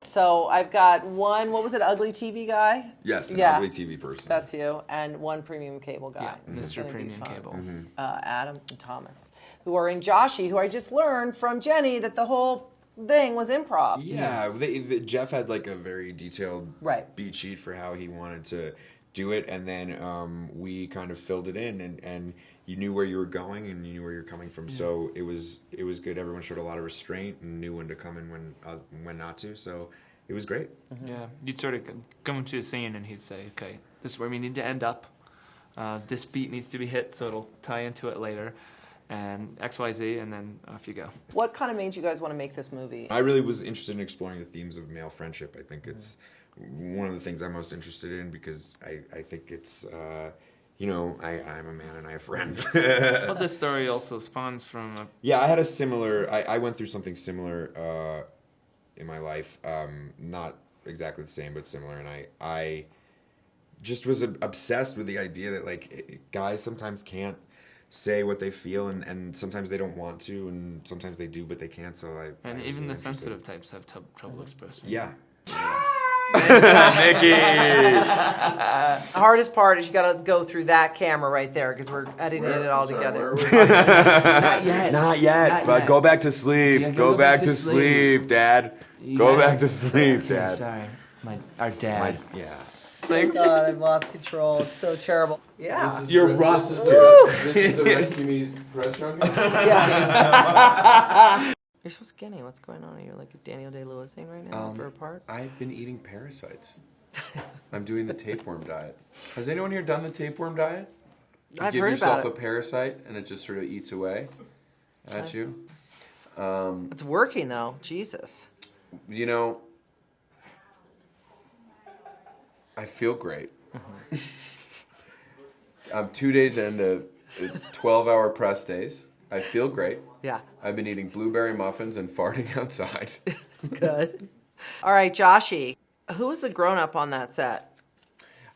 So I've got one, what was it, ugly TV guy? Yes, an ugly TV person. That's you. And one premium cable guy. Yeah, Mr. Premium Cable. Mm-hmm. Adam and Thomas, who are in Joshy, who I just learned from Jenny that the whole thing was improv. Yeah, Jeff had like a very detailed beat sheet for how he wanted to do it, and then we kind of filled it in, and you knew where you were going and you knew where you're coming from. So it was good. Everyone showed a lot of restraint and knew when to come and when not to. So it was great. Yeah, you'd sort of come into a scene and he'd say, "Okay, this is where we need to end up. This beat needs to be hit, so it'll tie into it later." And X, Y, Z, and then off you go. What kind of made you guys want to make this movie? I really was interested in exploring the themes of male friendship. I think it's one of the things I'm most interested in because I think it's, I'm a man and I have friends. Well, this story also spawns from Yeah, I had a similar, I went through something similar in my life. Not exactly the same, but similar. And I just was obsessed with the idea that, like, guys sometimes can't say what they feel, and sometimes they don't want to, and sometimes they do, but they can't. So and even the sensitive types have trouble expressing. Yeah. Mickey. The hardest part is you got to go through that camera right there because we're editing it all together. Not yet. But go back to sleep. Yeah, go back to sleep, Dad. Go back to sleep, Dad. Sorry, our dad. Yeah. Thank God, I've lost control. It's so terrible. Yeah. You're Ross's This is the Rescue Me press junket? Yeah. You're so skinny. What's going on? Are you like Daniel Day-Lewising right now for a part? I've been eating parasites. I'm doing the tapeworm diet. Has anyone here done the tapeworm diet? You I've give heard yourself about a parasite and it just sort of eats away at you. It's working though. Jesus. You know, I feel great. I'm 2 days into 12-hour press days. I feel great. Yeah. I've been eating blueberry muffins and farting outside. Good. All right, Joshy. Who was the grown-up on that set?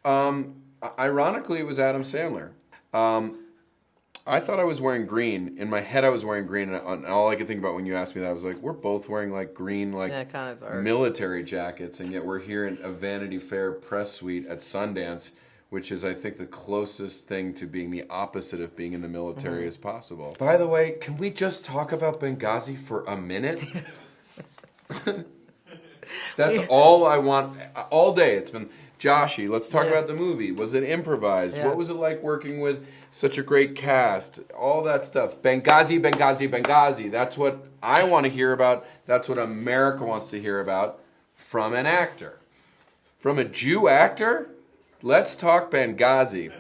Ironically, it was Adam Sandler. I thought I was wearing green. In my head, I was wearing green, and all I could think about when you asked me that, I was like, we're both wearing like green, like kind of military jackets, and yet we're here in a Vanity Fair press suite at Sundance, which is, I think, the closest thing to being the opposite of being in the military as possible. By the way, can we just talk about Benghazi for a minute? That's all I want all day. It's been, Joshy, let's talk about the movie. Was it improvised? Yeah. What was it like working with such a great cast? All that stuff. Benghazi, Benghazi, Benghazi. That's what I want to hear about. That's what America wants to hear about from an actor. From a Jew actor? Let's talk Benghazi.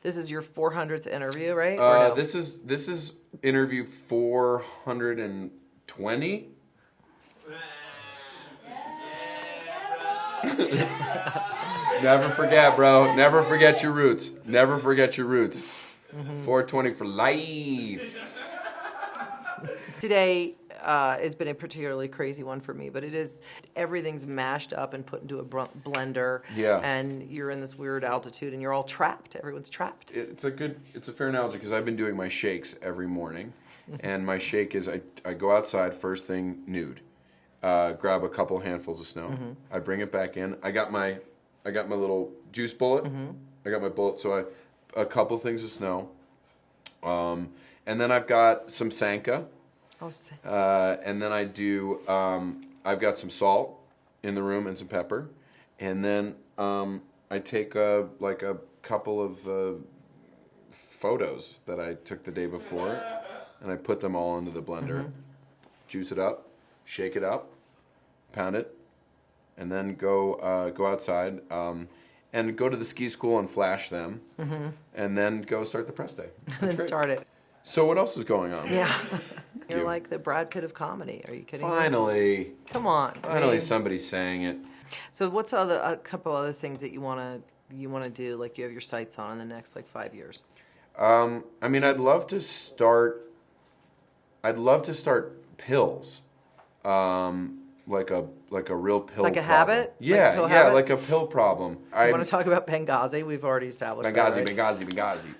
This is your 400th interview, right? Or no? This is interview 420. Never forget, bro. Never forget your roots. Never forget your roots. 420 for life. Today has been a particularly crazy one for me, but everything's mashed up and put into a blender. Yeah. And you're in this weird altitude, and you're all trapped. Everyone's trapped. It's a fair analogy because I've been doing my shakes every morning, and my shake is I go outside first thing nude, grab a couple handfuls of snow, I bring it back in. I got my little juice bullet. I got my bullet, so a couple things of snow, and then I've got some Sanka. And then I've got some salt in the room and some pepper. And then I take a couple of photos that I took the day before, and I put them all into the blender, juice it up, shake it up, pound it, and then go outside and go to the ski school and flash them, and then go start the press day. And then start it. So what else is going on? Yeah. You're like the Brad Pitt of comedy. Are you kidding Finally. me? Come on. Finally somebody's saying it. So what's a couple other things that you want to do, like you have your sights on in the next 5 years? I mean, I'd love to start pills. Like a real pill Like a problem. habit? Yeah, Like a pill habit? like a pill problem. You want to talk about Benghazi? We've already established that, right? Benghazi.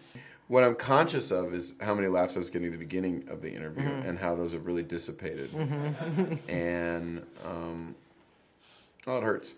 What I'm conscious of is how many laughs I was getting at the beginning of the interview and how those have really dissipated. And, it hurts.